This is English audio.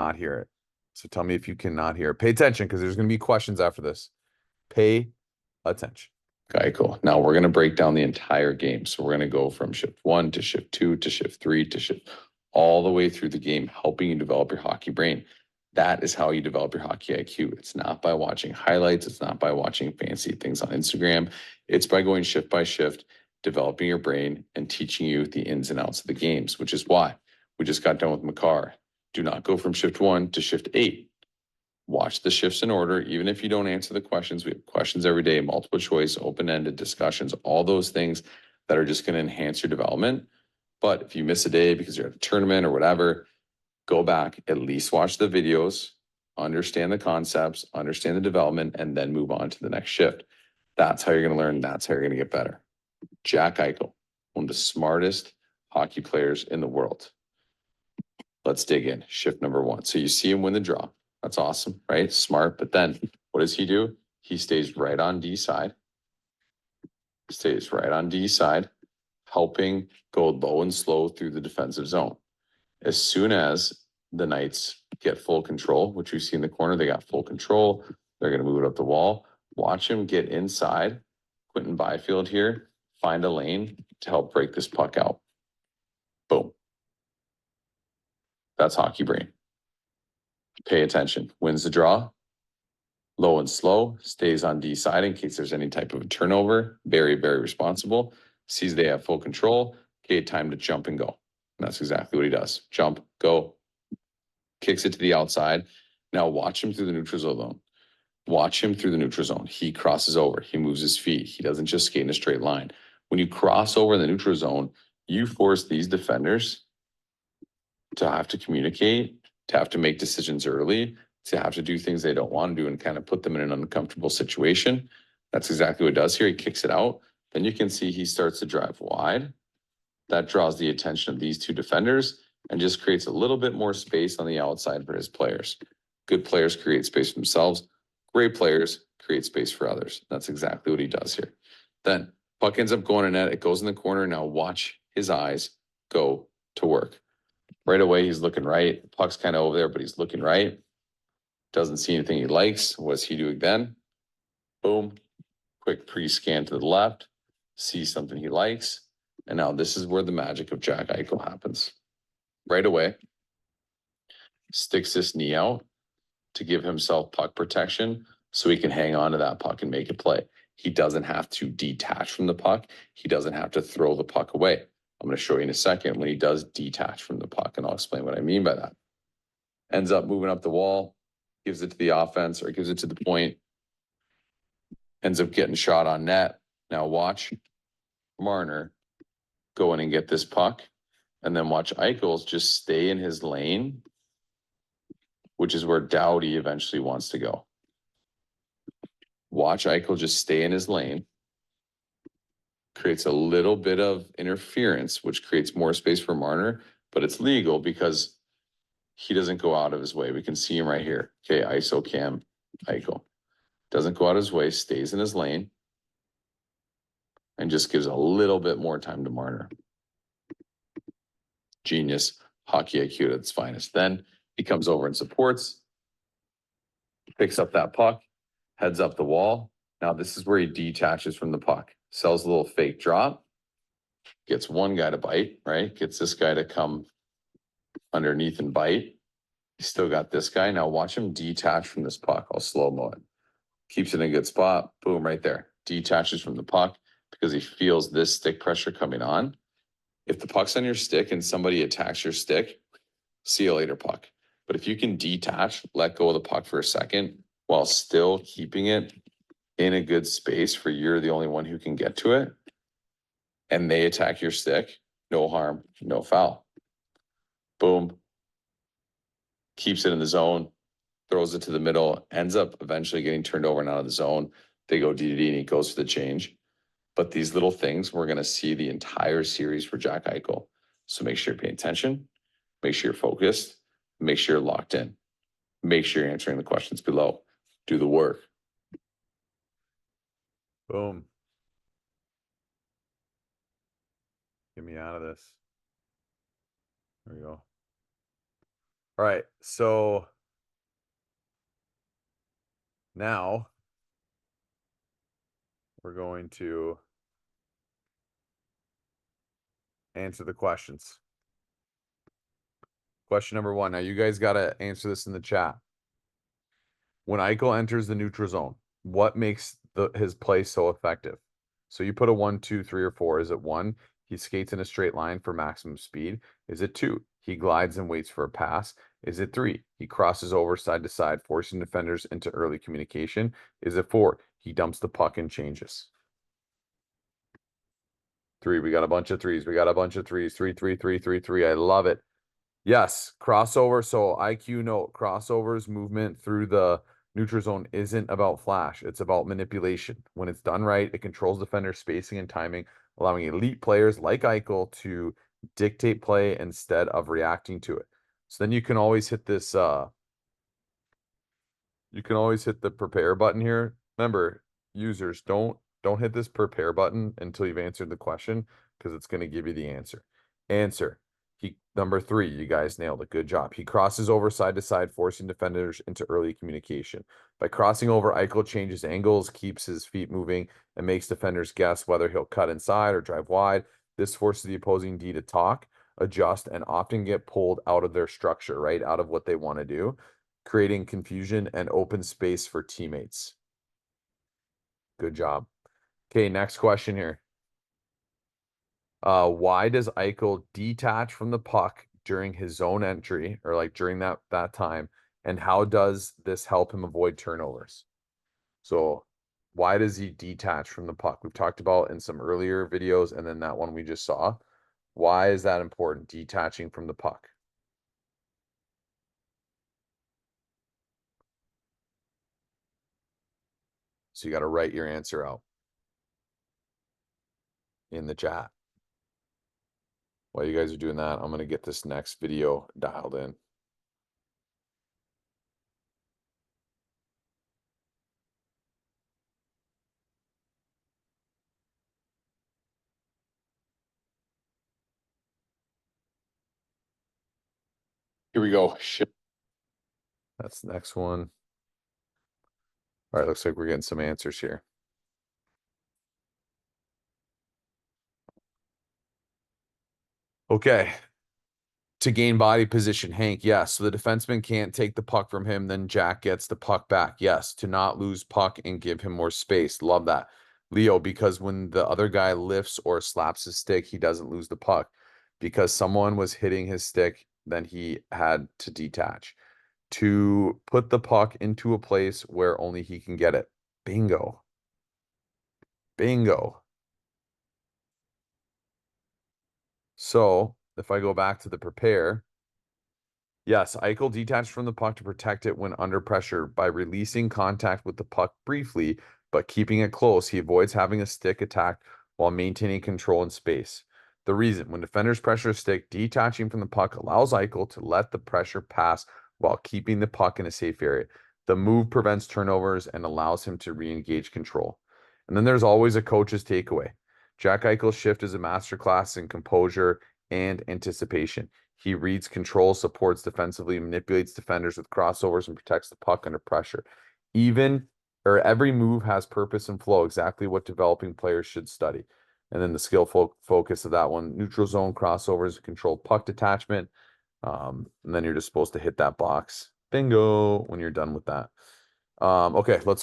not hear it. So tell me if you cannot hear it. Pay attention because there's going to be questions after this. Pay attention. Okay, cool. Now we're going to break down the entire game. So we're going to go from shift 1 to shift 2 to shift 3 to shift all the way through the game, helping you develop your hockey brain. That is how you develop your hockey IQ. It's not by watching highlights. It's not by watching fancy things on Instagram. It's by going shift by shift, developing your brain and teaching you the ins and outs of the games, which is why we just got done with Makar. Do not go from shift 1 to shift 8. Watch the shifts in order. Even if you don't answer the questions, we have questions every day, multiple choice, open-ended discussions, all those things that are just going to enhance your development. But if you miss a day because you're at a tournament or whatever, go back, at least watch the videos, understand the concepts, understand the development, and then move on to the next shift. That's how you're going to learn. That's how you're going to get better. Jack Eichel, one of the smartest hockey players in the world. Let's dig in. Shift number 1. So you see him win the draw. That's awesome, right? Smart. But then what does he do? He stays right on D side. Stays right on D side, helping go low and slow through the defensive zone. As soon as the Knights get full control, which you see in the corner, they got full control. They're going to move it up the wall. Watch him get inside. Quentin Byfield here, find a lane to help break this puck out. Boom. That's hockey brain. Pay attention. Wins the draw. Low and slow. Stays on D side in case there's any type of a turnover. Very, very responsible. Sees they have full control. Okay, time to jump and go. And that's exactly what he does. Jump, go. Kicks it to the outside. Now watch him through the neutral zone. Watch him through the neutral zone. He crosses over. He moves his feet. He doesn't just skate in a straight line. When you cross over in the neutral zone, you force these defenders to have to communicate, to have to make decisions early, to have to do things they don't want to do and kind of put them in an uncomfortable situation. That's exactly what it does here. He kicks it out. Then you can see he starts to drive wide. That draws the attention of these two defenders and just creates a little bit more space on the outside for his players. Good players create space for themselves. Great players create space for others. That's exactly what he does here. Then puck ends up going in net. It goes in the corner. Now watch his eyes go to work. Right away, he's looking right. Puck's kind of over there, but he's looking right. Doesn't see anything he likes. What's he doing then? Boom. Quick pre-scan to the left. Sees something he likes. And now this is where the magic of Jack Eichel happens. Right away, sticks this knee out to give himself puck protection so he can hang on to that puck and make it play. He doesn't have to detach from the puck. He doesn't have to throw the puck away. I'm going to show you in a second when he does detach from the puck, and I'll explain what I mean by that. Ends up moving up the wall, gives it to the offense or gives it to the point, ends up getting shot on net. Now watch Marner go in and get this puck, and then watch Eichel just stay in his lane, which is where Doughty eventually wants to go. Watch Eichel just stay in his lane. Creates a little bit of interference, which creates more space for Marner, but it's legal because he doesn't go out of his way. We can see him right here. Okay, ISO cam, Eichel. Doesn't go out of his way, stays in his lane, and just gives a little bit more time to Marner. Genius, hockey IQ at its finest. Then he comes over and supports, picks up that puck, heads up the wall. Now this is where he detaches from the puck. Sells a little fake drop, gets one guy to bite, right? Gets this guy to come underneath and bite. He's still got this guy. Now watch him detach from this puck. I'll slow-mo it. Keeps it in a good spot. Boom, right there. Detaches from the puck because he feels this stick pressure coming on. If the puck's on your stick and somebody attacks your stick, see you later, puck. But if you can detach, let go of the puck for a second while still keeping it in a good space for you're the only one who can get to it, and they attack your stick, no harm, no foul. Boom. Keeps it in the zone, throws it to the middle, ends up eventually getting turned over and out of the zone. They go DDD and he goes for the change. But these little things, we're going to see the entire series for Jack Eichel. So make sure you're paying attention. Make sure you're focused. Make sure you're locked in. Make sure you're answering the questions below. Do the work. Boom. Get me out of this. There we go. All right, so now we're going to answer the questions. Question number 1. Now you guys got to answer this in the chat. When Eichel enters the neutral zone, what makes his play so effective? So you put a 1, 2, 3, or 4. Is it 1? He skates in a straight line for maximum speed. Is it 2? He glides and waits for a pass. Is it 3? He crosses over side to side, forcing defenders into early communication. Is it 4? He dumps the puck and changes. 3. We got a bunch of 3s. We got a bunch of 3s. 3, 3, 3, 3, 3. I love it. Yes, crossover. So IQ note, crossovers, movement through the neutral zone isn't about flash. It's about manipulation. When it's done right, it controls defender spacing and timing, allowing elite players like Eichel to dictate play instead of reacting to it. So then you can always hit this, you can always hit the prepare button here. Remember, users, don't hit this prepare button until you've answered the question, because it's going to give you the answer. Answer. Number 3, you guys nailed it. Good job. He crosses over side to side, forcing defenders into early communication. By crossing over, Eichel changes angles, keeps his feet moving, and makes defenders guess whether he'll cut inside or drive wide. This forces the opposing D to talk, adjust, and often get pulled out of their structure, right? Out of what they want to do, creating confusion and open space for teammates. Good job. Okay, next question here. Why does Eichel detach from the puck during his zone entry, or like during that time? And how does this help him avoid turnovers? So why does he detach from the puck? We've talked about in some earlier videos, and then that one we just saw. Why is that important, detaching from the puck? So you got to write your answer out in the chat. While you guys are doing that, I'm going to get this next video dialed in. Here we go. That's the next one. All right, looks like we're getting some answers here. Okay. To gain body position, Hank, yes. So the defenseman can't take the puck from him, then Jack gets the puck back. Yes. To not lose puck and give him more space. Love that. Leo, because when the other guy lifts or slaps his stick, he doesn't lose the puck. Because someone was hitting his stick, then he had to detach. To put the puck into a place where only he can get it. Bingo. Bingo. So if I go back to the prepare, yes, Eichel detached from the puck to protect it when under pressure by releasing contact with the puck briefly, but keeping it close. He avoids having a stick attacked while maintaining control in space. The reason, when defenders pressure a stick, detaching from the puck allows Eichel to let the pressure pass while keeping the puck in a safe area. The move prevents turnovers and allows him to re-engage control. And then there's always a coach's takeaway. Jack Eichel's shift is a masterclass in composure and anticipation. He reads control, supports defensively, manipulates defenders with crossovers, and protects the puck under pressure. Every move has purpose and flow, exactly what developing players should study. And then the skill focus of that one, neutral zone crossovers, controlled puck detachment. And then you're just supposed to hit that box. Bingo when you're done with that. Okay, let's